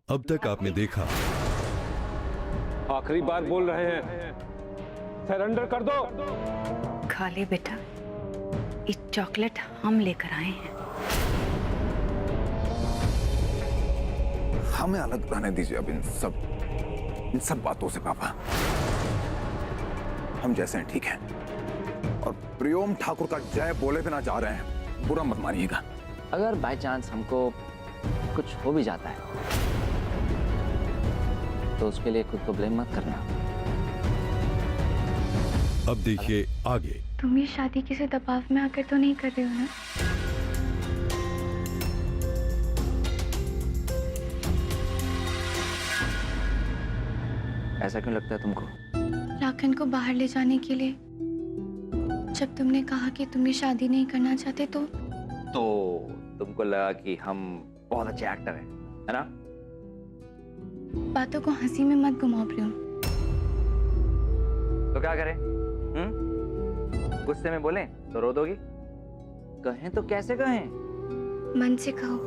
अब तक आपने देखा। आखिरी बार बोल रहे हैं, सरेंडर कर दो। खा ले बेटा, ये चॉकलेट हम लेकर आए हैं। हमें अलग रहने दीजिए अब इन सब बातों से पापा। हम जैसे हैं ठीक हैं। और प्रियोम ठाकुर का जय बोले बिना जा रहे हैं, बुरा मत मानिएगा। अगर बाय चांस हमको कुछ हो भी जाता है तो उसके लिए खुद को ब्लेम मत करना। अब देखिए आगे। तुम ये शादी किसी दबाव में आकर तो नहीं कर रहे हो ना? ऐसा क्यों लगता है तुमको? लाखन को बाहर ले जाने के लिए जब तुमने कहा कि तुम ये शादी नहीं करना चाहते तो तुमको लगा कि हम बहुत अच्छे एक्टर हैं, है ना? बातों को हंसी में मत घुमाओ प्रियम। तो क्या करें? गुस्से में बोलें तो रो दोगी, कहें तो कैसे कहें? मन से कहो।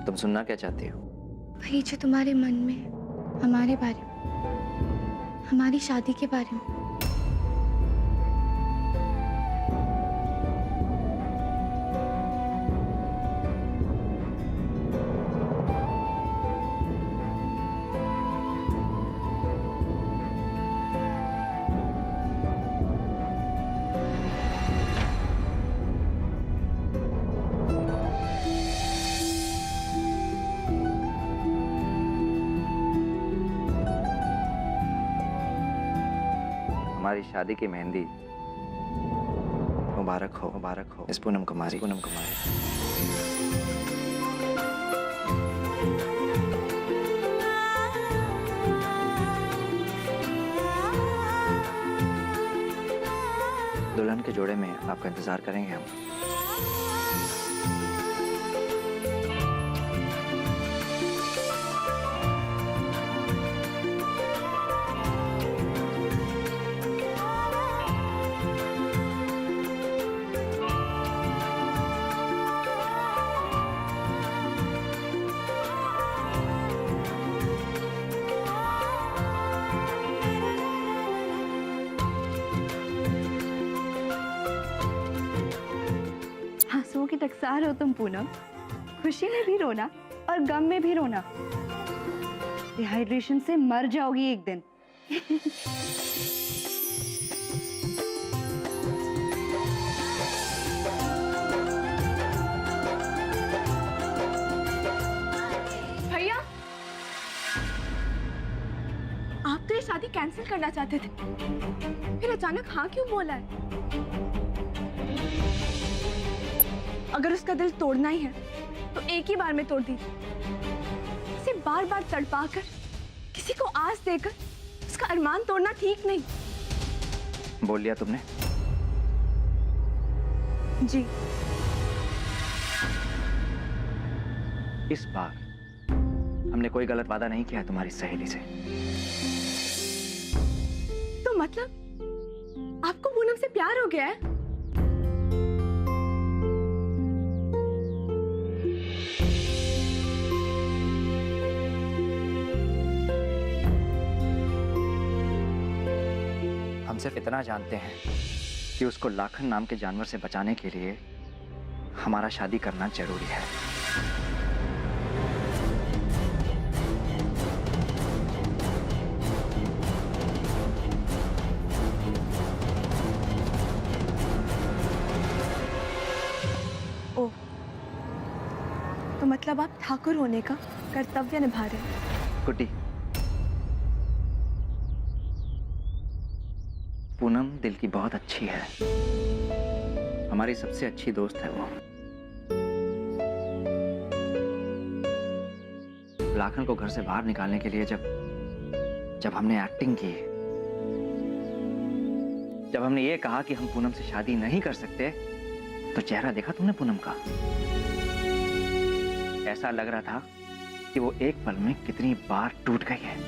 तुम सुनना क्या चाहती हो? वही जो तुम्हारे मन में हमारे बारे में, हमारी शादी के बारे में। हमारी शादी की मेहंदी मुबारक हो, मुबारक हो इस पूनम कुमारी, पूनम कुमारी। दुल्हन के जोड़े में आपका इंतजार करेंगे हम। आंसुओं की टकसार हो तुम पूनम, खुशी में भी रोना और गम में भी रोना। डिहाइड्रेशन से मर जाओगी एक दिन। भैया, आप तो ये शादी कैंसिल करना चाहते थे, फिर अचानक हाँ क्यों बोला है? अगर उसका दिल तोड़ना ही है तो एक ही बार में तोड़ दीजिए। इसे बार बार तड़पाकर, किसी को आस देकर उसका अरमान तोड़ना ठीक नहीं। बोल लिया तुमने? जी। इस बार हमने कोई गलत वादा नहीं किया है तुम्हारी सहेली से। तो मतलब आपको पूनम से प्यार हो गया है? हम सिर्फ इतना जानते हैं कि उसको लाखन नाम के जानवर से बचाने के लिए हमारा शादी करना जरूरी है। ओह, तो मतलब आप ठाकुर होने का कर्तव्य निभा रहे हैं। गुड्डी, पूनम दिल की बहुत अच्छी है, हमारी सबसे अच्छी दोस्त है वो। लाखन को घर से बाहर निकालने के लिए जब हमने एक्टिंग की, जब हमने ये कहा कि हम पूनम से शादी नहीं कर सकते, तो चेहरा देखा तुमने पूनम का? ऐसा लग रहा था कि वो एक पल में कितनी बार टूट गई है।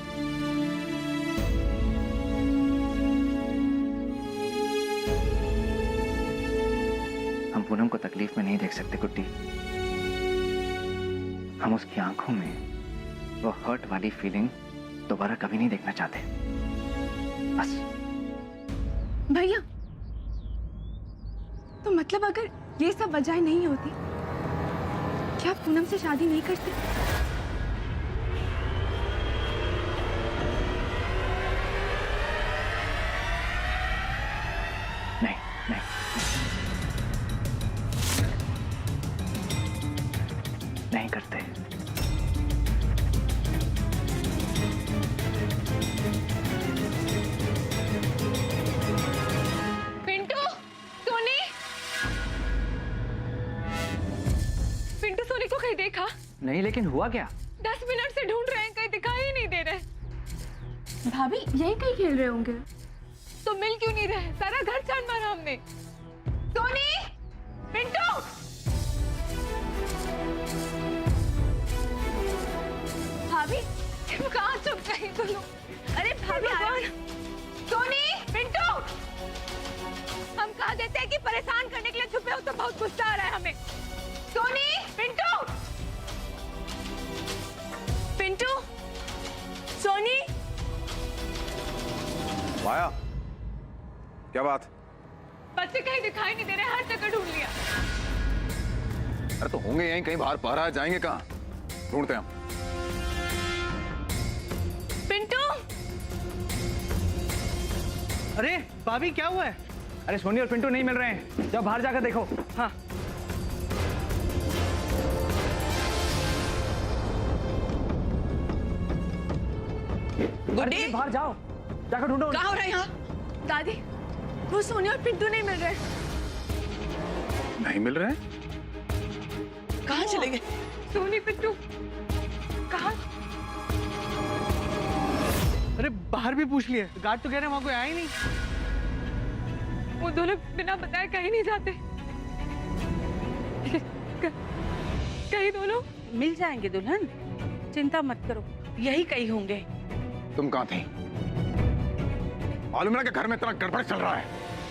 हम पूनम को तकलीफ में नहीं देख सकते गुड्डी। हम उसकी आंखों में वो हर्ट वाली फीलिंग दोबारा कभी नहीं देखना चाहते। बस। भैया, तो मतलब अगर ये सब वजह नहीं होती, क्या आप पूनम से शादी नहीं करते? नहीं नहीं नहीं करते। पिंटू, सोनी, पिंटू सोनी को कहीं देखा? नहीं, लेकिन हुआ क्या? 10 मिनट से ढूंढ रहे हैं, कहीं दिखाई ही नहीं दे रहे। भाभी यही कहीं खेल रहे होंगे। तो मिल क्यों नहीं रहे? सारा घर छान मारा हमने। सोनी, पिंटू, भाभी तुम कहाँ छुप गई तुम लोग? अरे भाभी, सोनी, पिंटू, हम कहा देते हैं कि परेशान करने के लिए छुपे हो तो बहुत गुस्सा आ रहा है हमें। सोनी, पिंटू, पिंटू, सोनी। माया, क्या बात? बच्चे कहीं दिखाई नहीं दे रहे, हर जगह ढूंढ लिया। अरे तो होंगे यहीं कहीं बाहर, पा रहा है, जाएंगे कहाँ? ढूंढते हैं हम। पिंटू, अरे भाभी, क्या हुआ है? अरे सोनी और पिंटू नहीं मिल रहे हैं, जाओ बाहर जाकर देखो। हाँ। गुड्डी, बाहर जाओ, जाकर ढूंढो। क्या हो रहा है यहाँ? दादी, वो सोनी और पिंटू नहीं मिल रहे। नहीं मिल रहे? कहाँ चले गए? सोनी, पिंटू कहाँ? अरे बाहर भी पूछ लिए, गार्ड तो कह रहे हैं वहां कोई आया ही नहीं। वो दोनों बिना बताए कहीं नहीं जाते। कहीं दोनों मिल जाएंगे दुल्हन, चिंता मत करो, यही कहीं होंगे। तुम कहाँ थे? मालूम है कि घर में इतना गड़बड़ चल रहा है,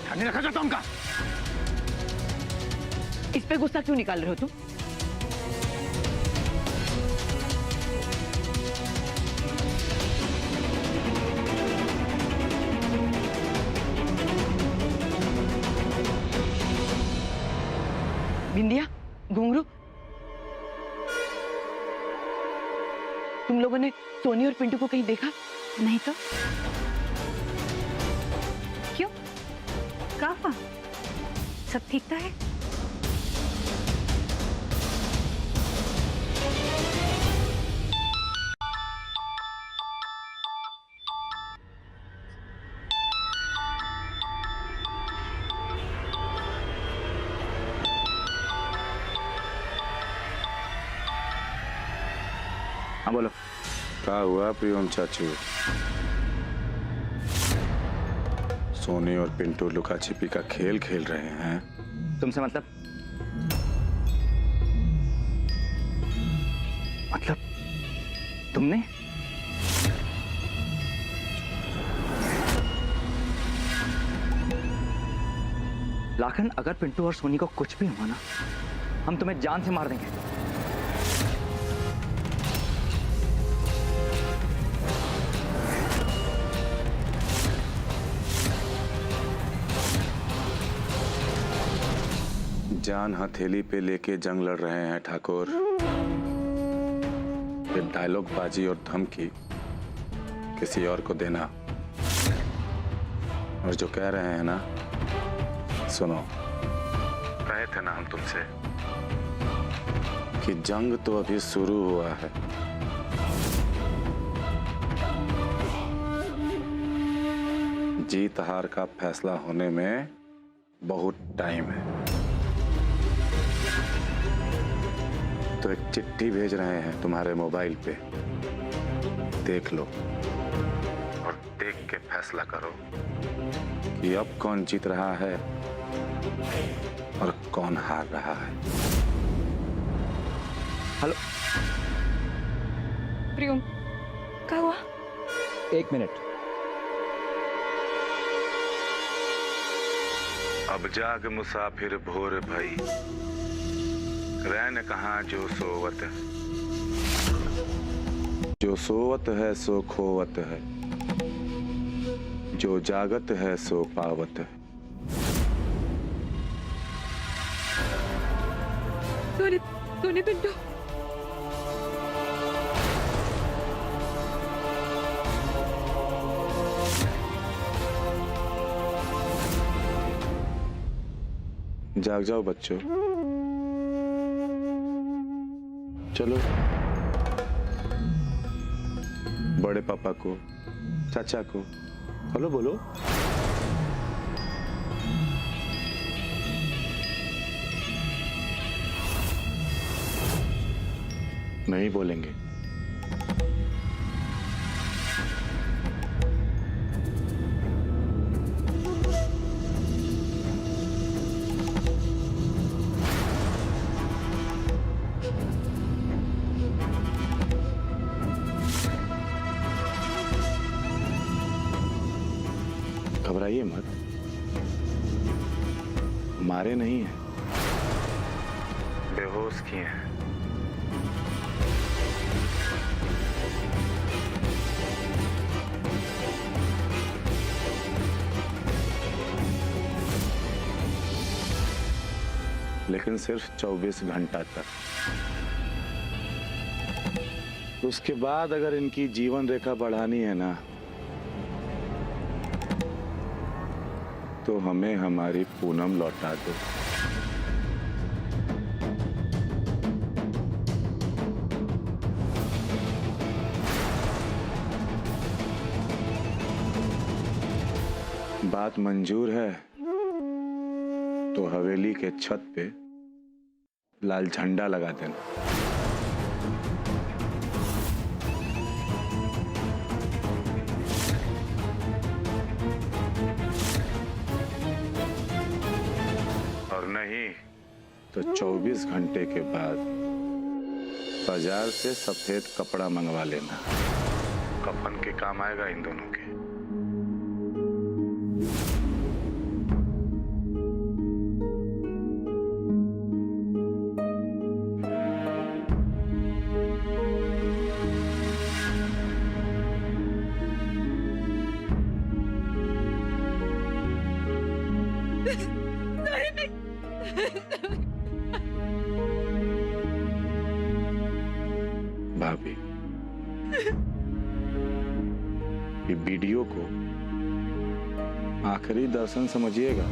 ध्यान नहीं रखा जाता उनका। इस पे गुस्सा क्यों निकाल रहे हो तुम? बिंदिया, घुंघरू, तुम लोगों ने सोनी और पिंटू को कहीं देखा? नहीं तो क्यों? कहाँ? सब ठीक तो है? हाँ बोलो। क्या हुआ प्रियम चाचू? सोनी और पिंटू लुका छिपी का खेल खेल रहे हैं। तुमसे मतलब तुमने? लाखन, अगर पिंटू और सोनी को कुछ भी हुआ ना, हम तुम्हें जान से मार देंगे। जान हथेली पे लेके जंग लड़ रहे हैं ठाकुर। ये डायलॉग बाजी और धमकी किसी और को देना। और जो कह रहे हैं ना, सुनो, कहे थे ना हम तुमसे कि जंग तो अभी शुरू हुआ है। जीत हार का फैसला होने में बहुत टाइम है। तो एक चिट्ठी भेज रहे हैं तुम्हारे मोबाइल पे, देख लो और देख के फैसला करो कि अब कौन जीत रहा है और कौन हार रहा है। हेलो प्रियम, क्या हुआ? 1 मिनट। अब जाग मुसाफिर भोर भई, रैन कहाँ जो सोवत है। जो सोवत है सो खोवत है, जो जागत है सो पावत है। सोनी पिंटू, जाग जाओ बच्चों, चलो बड़े पापा को, चाचा को हेलो बोलो। नहीं बोलेंगे। घबराइए मत, मारे नहीं हैं, बेहोश किए हैं। लेकिन सिर्फ 24 घंटा तक। उसके बाद अगर इनकी जीवन रेखा बढ़ानी है ना, तो हमें हमारी पूनम लौटा दो। बात मंजूर है तो हवेली के छत पे लाल झंडा लगा देना। और नहीं तो 24 घंटे के बाद बाजार से सफेद कपड़ा मंगवा लेना, कफन के काम आएगा इन दोनों के। भाभी, ये वीडियो को आखिरी दर्शन समझिएगा।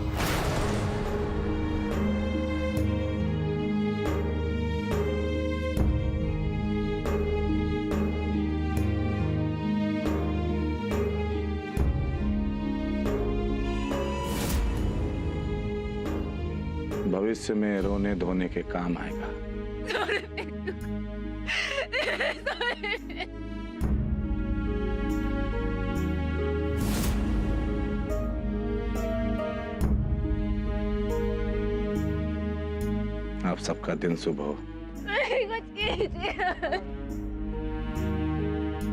भविष्य में रोने धोने के काम आएगा। आप सबका दिन शुभ हो।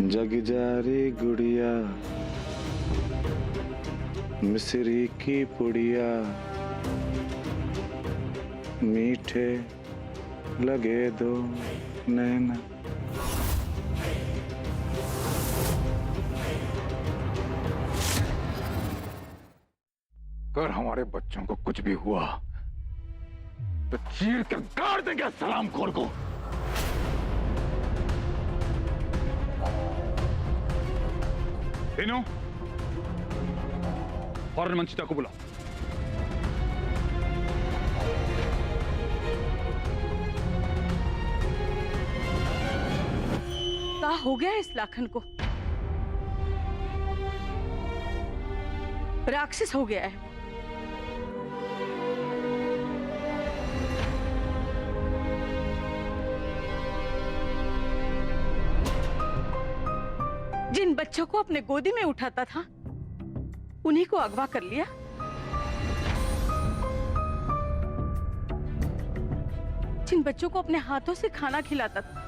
जग जारी गुड़िया, मिश्री की पुड़िया, मीठे लगे दो नैना। अगर हमारे बच्चों को कुछ भी हुआ तो चीर कर गाड़ देंगे सलाम खोर को। तीनों फौरन मंचिता को बुलाओ। क्या हो गया इस लाखन को? राक्षस हो गया है। जिन बच्चों को अपने गोदी में उठाता था उन्हीं को अगवा कर लिया। जिन बच्चों को अपने हाथों से खाना खिलाता था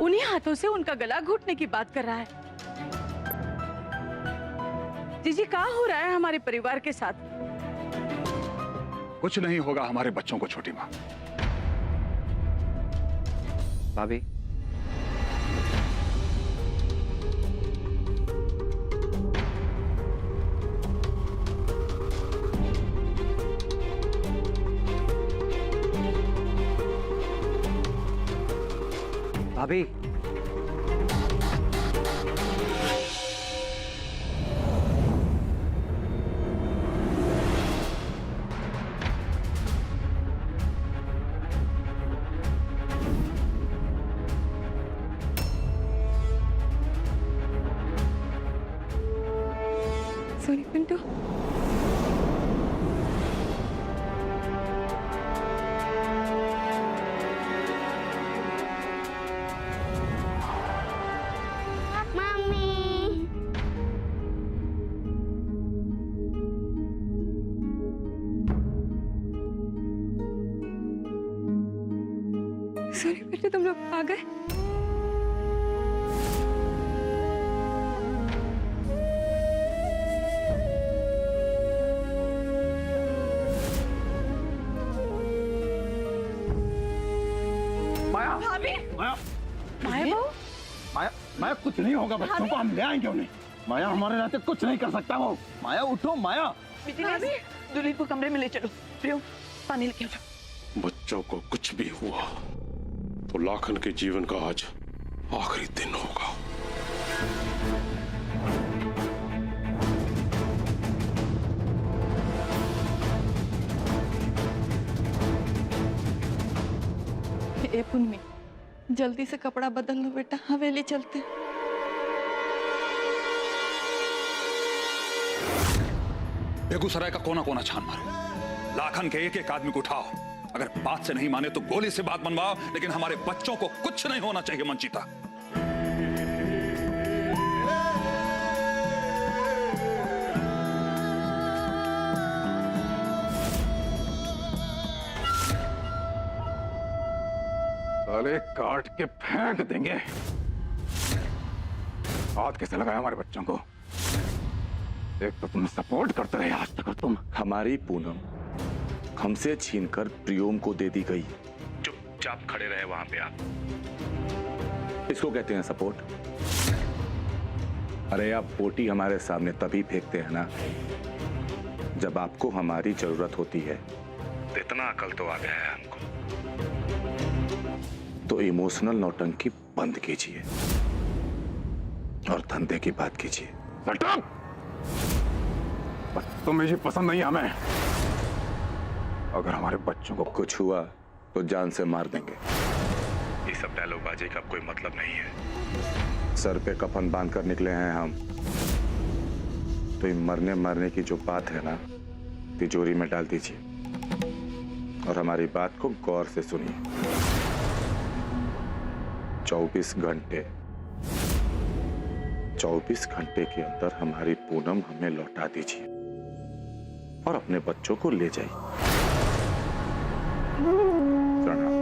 उन्हीं हाथों से उनका गला घोटने की बात कर रहा है। जीजी, क्या हो रहा है हमारे परिवार के साथ? कुछ नहीं होगा हमारे बच्चों को, छोटी माँ। भाभी, भाभी, सॉरी पिंटू। सॉरी बेटे, तुम लोग आ गए। माया, भाभी, माया, माया बहू, माया, माया, कुछ नहीं होगा, बच्चों को हम ले आएंगे उन्हें। माया हमारे रहते कुछ नहीं कर सकता वो। माया उठो, माया। भाभी, दुल्हन को कमरे में ले चलो। प्रियो, पानी लेके आओ। बच्चों को कुछ भी हुआ तो लाखन के जीवन का आज आखिरी दिन होगा। ए पुन्नी, जल्दी से कपड़ा बदल लो बेटा, हवेली चलते। बेगूसराय का कोना कोना छान मारो, लाखन के एक एक आदमी को उठाओ। अगर बात से नहीं माने तो गोली से बात मनवाओ, लेकिन हमारे बच्चों को कुछ नहीं होना चाहिए मंचिता। साले काट के फेंक देंगे। हाथ कैसे लगाया हमारे बच्चों को? एक तो तुम सपोर्ट करते रहे आज तक, और तुम। हमारी पूनम हमसे छीनकर प्रियोम को दे दी गई। चुपचाप खड़े रहे वहां पे आप। इसको कहते हैं सपोर्ट। अरे आप बोटी हमारे सामने तभी फेंकते हैं ना जब आपको हमारी जरूरत होती है। इतना अकल तो आ गया है हमको। तो इमोशनल नौटंकी बंद कीजिए और धंधे की बात कीजिए। तुम्हें ये पसंद नहीं हमें। अगर हमारे बच्चों को कुछ हुआ तो जान से मार देंगे। ये सब डायलॉगबाजी का कोई मतलब नहीं है। सर पे कफन बांध कर निकले हैं हम, तो ये मरने की जो बात है ना, तिजोरी में डाल दीजिए और हमारी बात को गौर से सुनिए। 24 घंटे के अंदर हमारी पूनम हमें लौटा दीजिए और अपने बच्चों को ले जाइए। प्रणाम।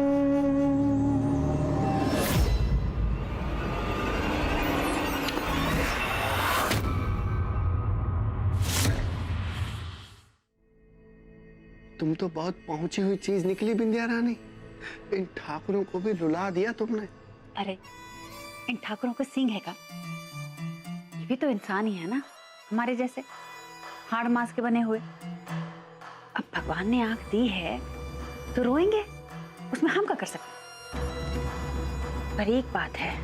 तुम तो बहुत पहुंची हुई चीज निकली बिंदिया रानी। इन ठाकुरों को भी रुला दिया तुमने। अरे इन ठाकुरों को सींग है का? ये भी तो इंसान ही है ना, हमारे जैसे हाड़ मांस के बने हुए। अब भगवान ने आंख दी है तो रोएंगे, उसमें हम क्या कर सकते। पर एक बात है,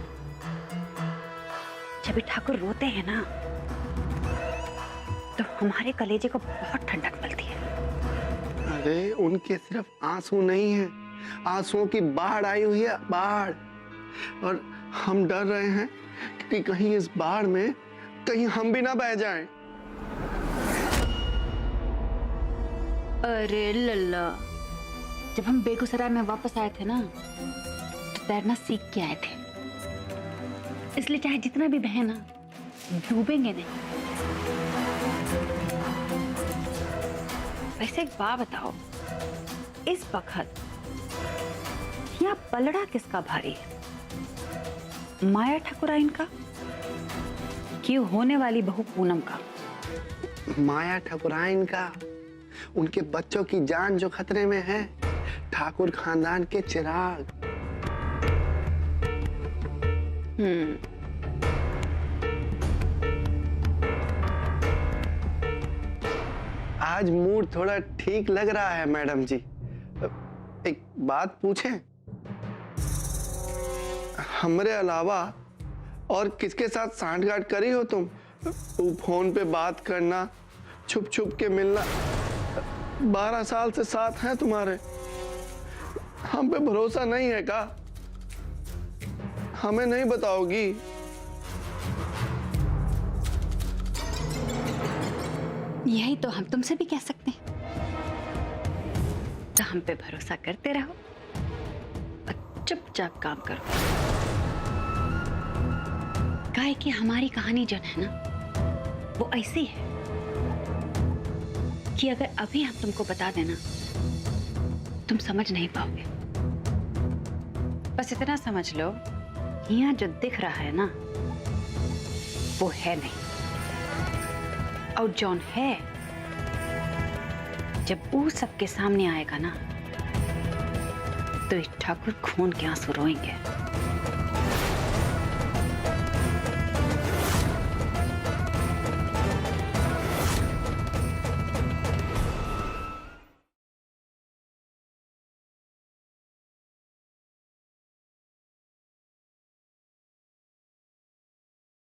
जब ये ठाकुर रोते हैं ना तो हमारे कलेजे को बहुत ठंडक मिलती है। अरे उनके सिर्फ आंसू नहीं है, आंसुओं की बाढ़ आई हुई है, बाढ़। और हम डर रहे हैं कि कहीं इस बाढ़ में कहीं हम भी ना बह जाएं। अरे लल्ला, जब हम बेगूसराय में वापस आए थे ना तो तैरना सीख के आए थे, इसलिए चाहे जितना भी बहे ना डूबेंगे नहीं। वैसे एक बात बताओ, इस वक्त यहाँ पलड़ा किसका भारी है? माया ठाकुराइन का कि होने वाली बहू पूनम का? माया ठाकुराइन का। उनके बच्चों की जान जो खतरे में है। ठाकुर खानदान के चिराग। आज मूड थोड़ा ठीक लग रहा है मैडम जी। एक बात पूछें? हमरे अलावा और किसके साथ सांठगांठ करी हो तुम? वो फोन पे बात करना, छुप छुप के मिलना। 12 साल से साथ हैं तुम्हारे। हम पे भरोसा नहीं है का? हमें नहीं बताओगी? यही तो हम तुमसे भी कह सकते हैं। तो हम पे भरोसा करते रहो और चुपचाप काम करो। काहे कि हमारी कहानी जो है ना, वो ऐसी है कि अगर अभी हम तुमको बता देना, तुम समझ नहीं पाओगे। बस इतना समझ लो, यहाँ जो दिख रहा है ना, वो है नहीं। और जॉन है, जब वो सबके सामने आएगा ना, तो इस ठाकुर खून के आंसू रोएंगे।